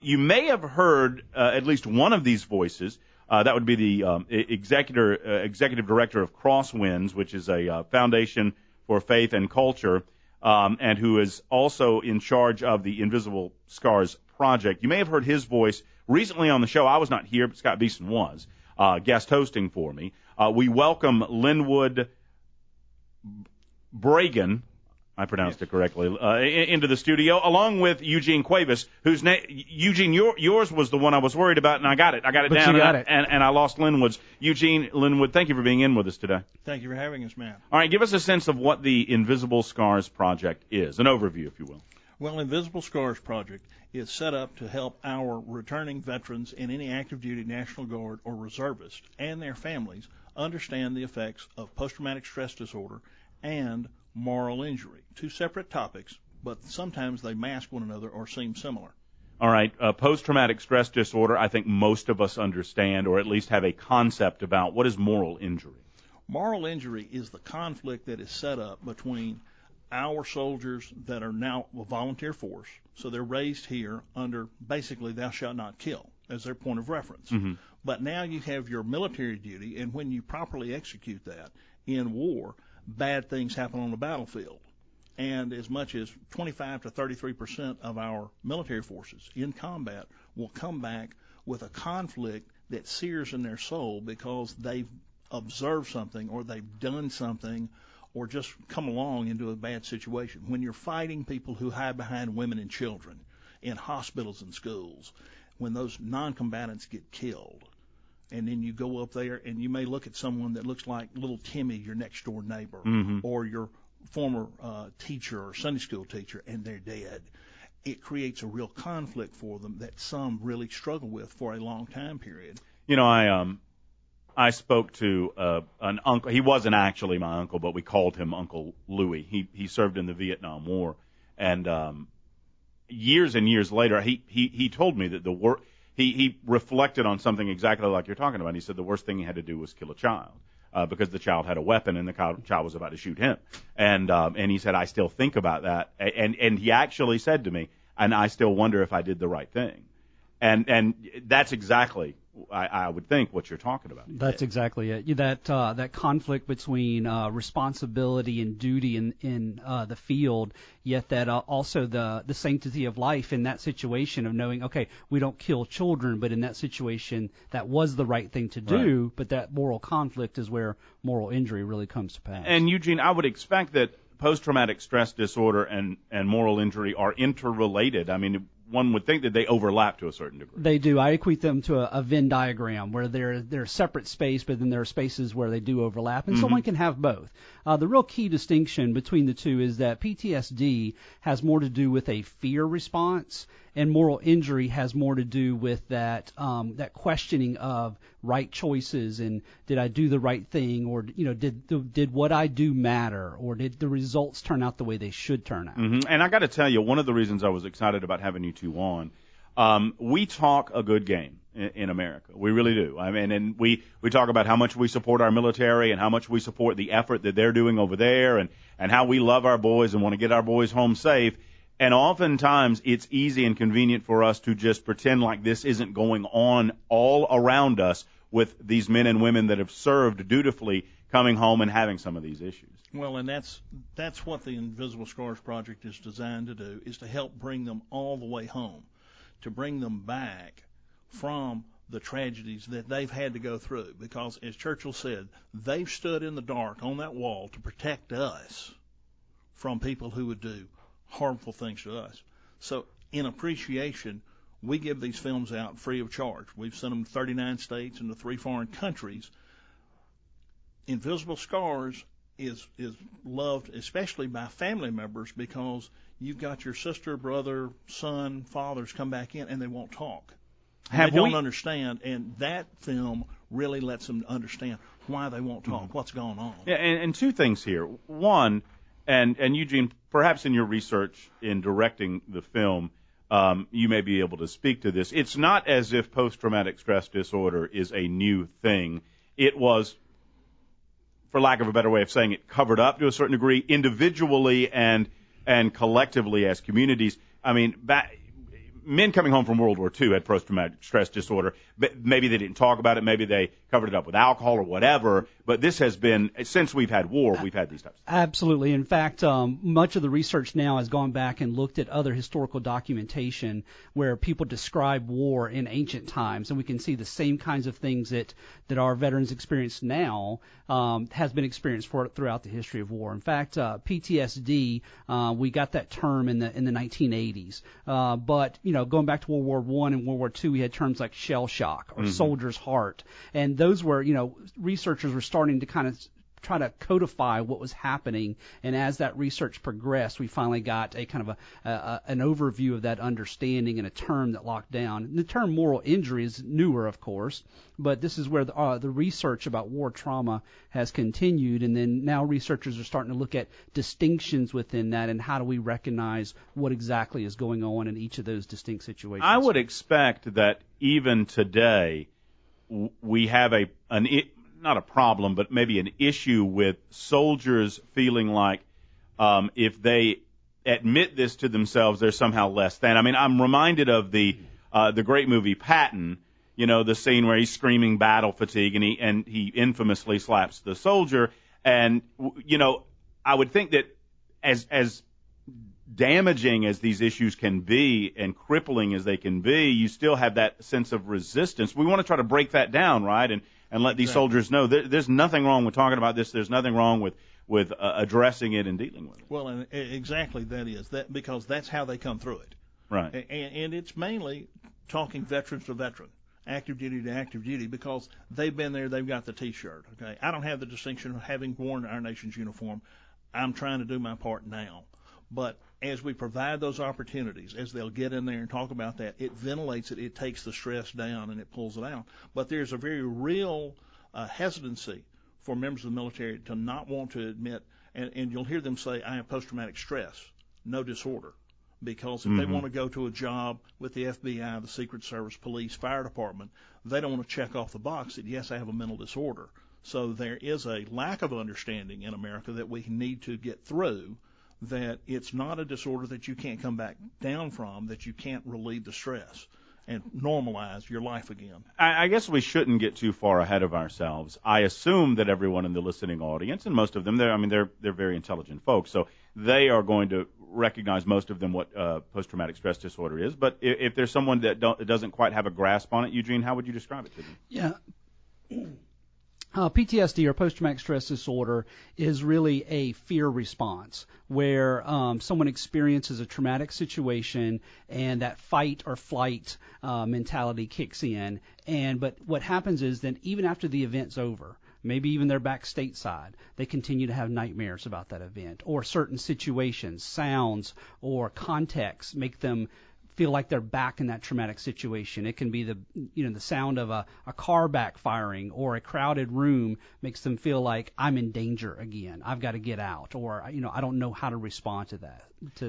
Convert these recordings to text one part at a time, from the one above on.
you may have heard at least one of these voices. That would be the executive director of Crosswinds, which is a foundation for faith and culture, and who is also in charge of the Invisible Scars Project. You may have heard his voice recently on the show. I was not here, but Scott Beeson was guest hosting for me. We welcome Linwood Bragan, I pronounced it correctly, into the studio, along with Eugene Cuevas, whose name, Eugene, yours was the one I was worried about, and I got it But down, you got it. And I lost Linwood's. Eugene, Linwood, thank you for being in with us today. Thank you for having us, Matt. All right, give us a sense of what the Invisible Scars Project is, an overview, if you will. Well, Invisible Scars Project is set up to help our returning veterans in any active duty National Guard or reservists and their families understand the effects of post-traumatic stress disorder and moral injury. Two separate topics, but sometimes they mask one another or seem similar. All right, post-traumatic stress disorder, I think most of us understand or at least have a concept about. What is moral injury? Moral injury is the conflict that is set up between our soldiers that are now a volunteer force, so they're raised here under basically thou shalt not kill as their point of reference. Mm-hmm. But now you have your military duty, and when you properly execute that in war, bad things happen on the battlefield. And as much as 25 to 33% of our military forces in combat will come back with a conflict that sears in their soul because they've observed something or they've done something or just come along into a bad situation. When you're fighting people who hide behind women and children in hospitals and schools, when those non-combatants get killed, and then you go up there and you may look at someone that looks like little Timmy, your next door neighbor, mm-hmm. or your former teacher or Sunday school teacher, and they're dead. It creates a real conflict for them that some really struggle with for a long time period. You know, I spoke to an uncle. He wasn't actually my uncle, but we called him Uncle Louie. He served in the Vietnam War, and years and years later, he told me that the work. He reflected on something exactly like you're talking about. He said the worst thing he had to do was kill a child because the child had a weapon and the child was about to shoot him. And he said, I still think about that. And he actually said to me, and I still wonder if I did the right thing. And that's exactly, I would think, what you're talking about. That's exactly it. That conflict between responsibility and duty in the field, yet that also the sanctity of life in that situation of knowing, okay, we don't kill children, but in that situation that was the right thing to do, right. But that moral conflict is where moral injury really comes to pass. And Eugene, I would expect that post-traumatic stress disorder and moral injury are interrelated. I mean, one would think that they overlap to a certain degree. They do. I equate them to a Venn diagram where they're separate space, but then there are spaces where they do overlap, and mm-hmm. someone can have both. The real key distinction between the two is that PTSD has more to do with a fear response, and moral injury has more to do with that questioning of right choices and did I do the right thing, or did what I do matter, or did the results turn out the way they should turn out. Mm-hmm. And I got to tell you, one of the reasons I was excited about having you two on, we talk a good game in America. We really do. I mean, and we talk about how much we support our military and how much we support the effort that they're doing over there, and how we love our boys and want to get our boys home safe. And oftentimes it's easy and convenient for us to just pretend like this isn't going on all around us with these men and women that have served dutifully coming home and having some of these issues. Well, and that's what the Invisible Scars Project is designed to do, is to help bring them all the way home, to bring them back from the tragedies that they've had to go through. Because, as Churchill said, they've stood in the dark on that wall to protect us from people who would do harmful things to us. So, in appreciation, we give these films out free of charge. We've sent them to 39 states and to 3 foreign countries. Invisible Scars is loved especially by family members because you've got your sister, brother, son, fathers come back in and they won't talk. They don't understand, and that film really lets them understand why they won't talk, what's going on. Yeah, and two things here. One, and Eugene, perhaps in your research in directing the film, you may be able to speak to this. It's not as if post-traumatic stress disorder is a new thing. It was, for lack of a better way of saying it, covered up to a certain degree individually and collectively as communities. I mean, men coming home from World War II had post-traumatic stress disorder. But maybe they didn't talk about it. Maybe they covered it up with alcohol or whatever. But this has been, since we've had war, we've had these types of things. Absolutely. In fact, much of the research now has gone back and looked at other historical documentation where people describe war in ancient times, and we can see the same kinds of things that our veterans experience now has been experienced throughout the history of war. In fact, PTSD, we got that term in the 1980s. But going back to World War I and World War II, we had terms like shell shock or soldier's heart, and those were researchers were starting to kind of try to codify what was happening, and as that research progressed, we finally got a kind of an overview of that understanding and a term that locked down. The term moral injury is newer, of course, but this is where the research about war trauma has continued, and then now researchers are starting to look at distinctions within that and how do we recognize what exactly is going on in each of those distinct situations. I would expect that even today we have not a problem, but maybe an issue with soldiers feeling like if they admit this to themselves, they're somehow less than. I mean, I'm reminded of the great movie Patton, the scene where he's screaming battle fatigue and he infamously slaps the soldier. And, I would think that as damaging as these issues can be and crippling as they can be, you still have that sense of resistance. We want to try to break that down, right? And let these soldiers know there's nothing wrong with talking about this. There's nothing wrong with addressing it and dealing with it. Well, and exactly that because that's how they come through it. Right. And it's mainly talking veterans to veteran, active duty to active duty, because they've been there, they've got the T-shirt. Okay, I don't have the distinction of having worn our nation's uniform. I'm trying to do my part now. But as we provide those opportunities, as they'll get in there and talk about that, it ventilates it, it takes the stress down, and it pulls it out. But there's a very real hesitancy for members of the military to not want to admit, and you'll hear them say, I have post-traumatic stress, no disorder. Because if they want to go to a job with the FBI, the Secret Service, police, fire department, they don't want to check off the box that, yes, I have a mental disorder. So there is a lack of understanding in America that we need to get through, that it's not a disorder that you can't come back down from, that you can't relieve the stress and normalize your life again. I guess we shouldn't get too far ahead of ourselves. I assume that everyone in the listening audience, and most of them, they're very intelligent folks, so they are going to recognize, most of them, what post-traumatic stress disorder is. But if there's someone that doesn't quite have a grasp on it, Eugene, how would you describe it to them? Yeah. PTSD, or post-traumatic stress disorder, is really a fear response where someone experiences a traumatic situation and that fight or flight mentality kicks in. But what happens is then even after the event's over, maybe even they're back stateside, they continue to have nightmares about that event, or certain situations, sounds, or contexts make them feel like they're back in that traumatic situation. It can be the sound of a car backfiring, or a crowded room makes them feel like I'm in danger again. I've got to get out, or I don't know how to respond to that.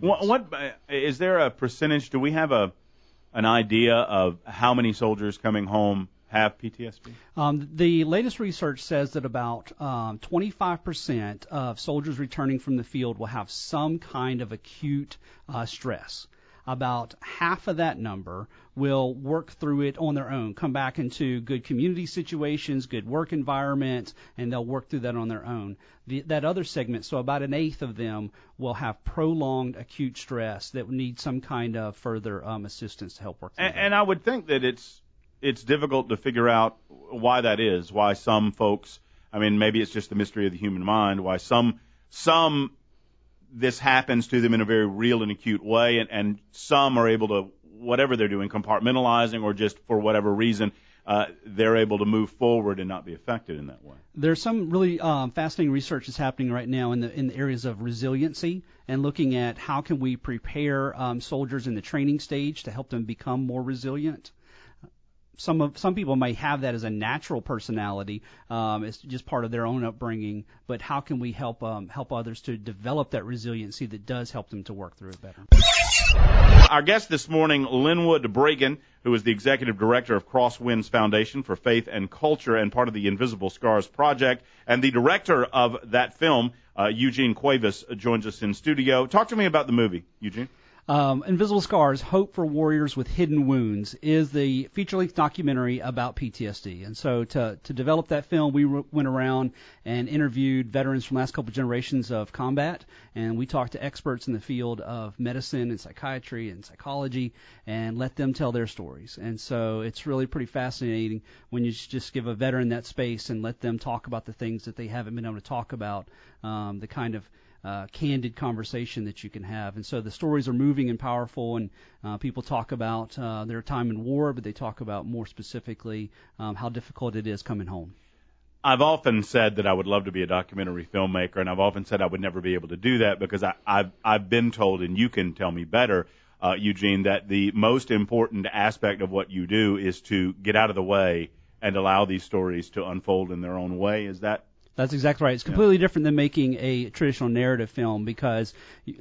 What is there a percentage? Do we have an idea of how many soldiers coming home have PTSD? The latest research says that about 25% of soldiers returning from the field will have some kind of acute stress. About half of that number will work through it on their own, come back into good community situations, good work environment, and they'll work through that on their own. That other segment, so about an eighth of them, will have prolonged acute stress that need some kind of further assistance to help work through that. And I would think that it's difficult to figure out why that is, why some folks, maybe it's just the mystery of the human mind, why some this happens to them in a very real and acute way, and some are able to, whatever they're doing, compartmentalizing, or just for whatever reason, they're able to move forward and not be affected in that way. There's some really fascinating research that's happening right now in the areas of resiliency, and looking at how can we prepare soldiers in the training stage to help them become more resilient. Some people may have that as a natural personality. It's just part of their own upbringing. But how can we help others to develop that resiliency that does help them to work through it better? Our guest this morning, Linwood Bragan, who is the executive director of Crosswinds Foundation for Faith and Culture and part of the Invisible Scars Project, and the director of that film, Eugene Cuevas, joins us in studio. Talk to me about the movie, Eugene. Invisible Scars, Hope for Warriors with Hidden Wounds is the feature-length documentary about PTSD. And so to develop that film, we went around and interviewed veterans from the last couple of generations of combat, and we talked to experts in the field of medicine and psychiatry and psychology and let them tell their stories. And so it's really pretty fascinating when you just give a veteran that space and let them talk about the things that they haven't been able to talk about, the kind of candid conversation that you can have. And so the stories are moving and powerful, and people talk about their time in war, but they talk about more specifically how difficult it is coming home. I've often said that I would love to be a documentary filmmaker, and I've often said I would never be able to do that because I've been told, and you can tell me better, Eugene, that the most important aspect of what you do is to get out of the way and allow these stories to unfold in their own way. Is that? That's exactly right. It's completely different than making a traditional narrative film because,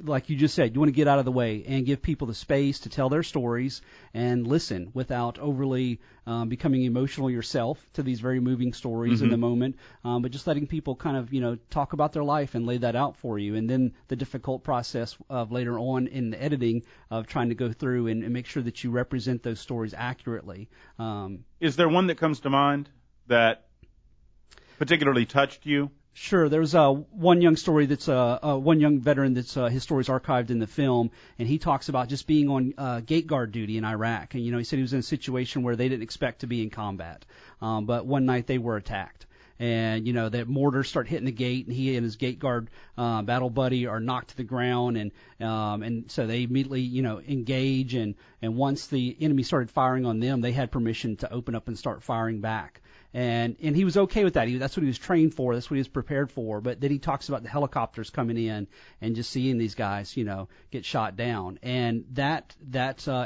like you just said, you want to get out of the way and give people the space to tell their stories and listen without overly becoming emotional yourself to these very moving stories in the moment, but just letting people kind of, talk about their life and lay that out for you. And then the difficult process of later on in the editing of trying to go through and make sure that you represent those stories accurately. Is there one that comes to mind that particularly touched you? Sure. There's one young story that's one young veteran that's his story's archived in the film, and he talks about just being on gate guard duty in Iraq. And he said he was in a situation where they didn't expect to be in combat, but one night they were attacked. And that mortars start hitting the gate, and he and his gate guard battle buddy are knocked to the ground, and so they immediately engage, and once the enemy started firing on them, they had permission to open up and start firing back. And he was okay with that. That's what he was trained for. That's what he was prepared for. But then he talks about the helicopters coming in and just seeing these guys, get shot down. And that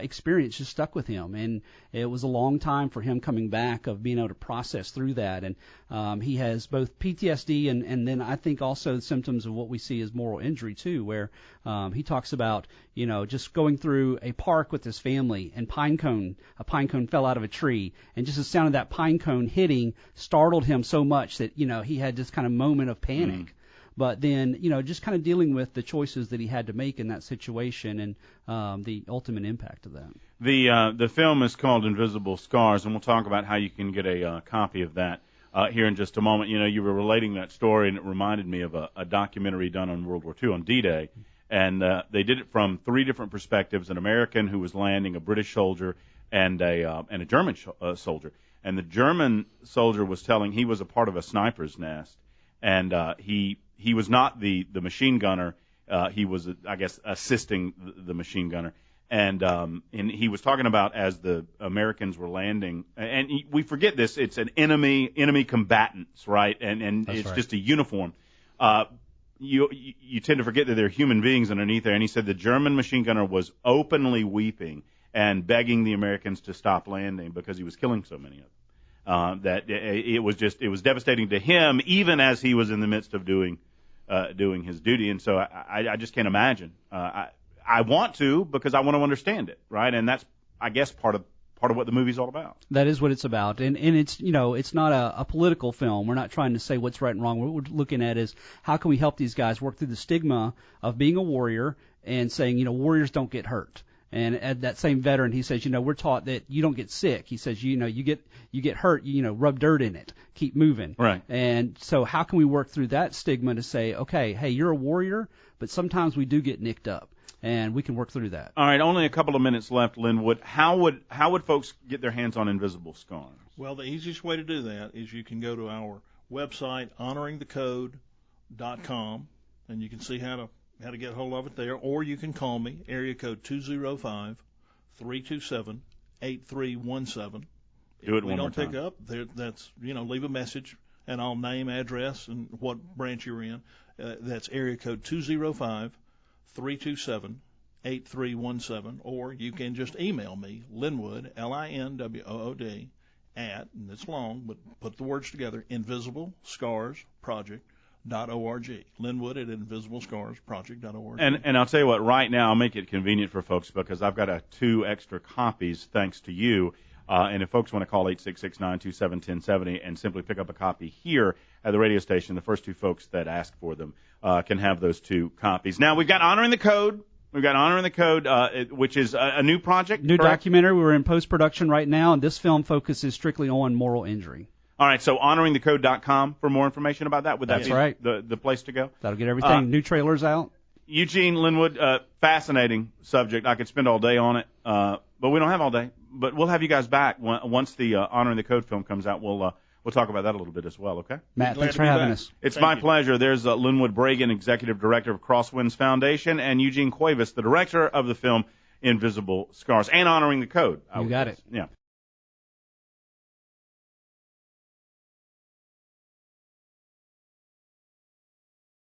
experience just stuck with him. And it was a long time for him coming back of being able to process through that. And he has both PTSD and then I think also the symptoms of what we see as moral injury too, where he talks about just going through a park with his family and a pine cone fell out of a tree, and just the sound of that pine cone hitting startled him so much that he had this kind of moment of panic. But then just kind of dealing with the choices that he had to make in that situation and the ultimate impact of that. The film is called Invisible Scars, and we'll talk about how you can get a copy of that here in just a moment. You were relating that story, and it reminded me of a documentary done on World War II on D-Day. And they did it from three different perspectives: an American who was landing, a British soldier, and a German soldier. And the German soldier was telling he was a part of a sniper's nest, and he was not the machine gunner. He was, I guess, assisting the machine gunner. And he was talking about as the Americans were landing, and we forget this. It's an enemy combatants, right? And That's it's right. just a uniform. You tend to forget that there are human beings underneath there. And he said the German machine gunner was openly weeping and begging the Americans to stop landing because he was killing so many of them. That it was devastating to him, even as he was in the midst of doing his duty. And so I just can't imagine. I want to because I want to understand it, right? And that's, I guess, part of what the movie's all about. That is what it's about. And it's, it's not a political film. We're not trying to say what's right and wrong. What we're looking at is how can we help these guys work through the stigma of being a warrior and saying, warriors don't get hurt. And at that same veteran, he says, we're taught that you don't get sick. He says, you get hurt, rub dirt in it, keep moving. Right. And so how can we work through that stigma to say, okay, hey, you're a warrior, but sometimes we do get nicked up. And we can work through that. All right, only a couple of minutes left, Linwood. How would folks get their hands on Invisible Scars? Well, the easiest way to do that is you can go to our website, honoringthecode.com, and you can see how to get a hold of it there. Or you can call me, area code 205-327-8317. Do it if we one more don't pick time. up, that's leave a message, and I'll name, address, and what branch you're in. That's area code 205-327-8317, or you can just email me, Linwood, LINWOOD, and it's long, but put the words together, invisiblescarsproject.org. Linwood at invisiblescarsproject.org. And I'll tell you what, right now I'll make it convenient for folks because I've got 2 extra copies thanks to you. And if folks want to call 866-927-1070 and simply pick up a copy here at the radio station, the first 2 folks that ask for them can have those 2 copies. Now, we've got Honoring the Code We've got Honoring the Code, which is a new project. New correct? documentary. We're in post-production right now, and this film focuses strictly on moral injury. All right, so honoringthecode.com for more information about that. Would that That's be right. the place to go? That'll get everything. New trailers out. Eugene, Linwood, fascinating subject. I could spend all day on it, but we don't have all day. But we'll have you guys back once the Honoring the Code film comes out. We'll talk about that a little bit as well, okay? Matt, thanks for having us. It's my pleasure. There's Linwood Bragan, Executive Director of Crosswinds Foundation, and Eugene Cuevas, the director of the film Invisible Scars, and Honoring the Code. You got it. Yeah.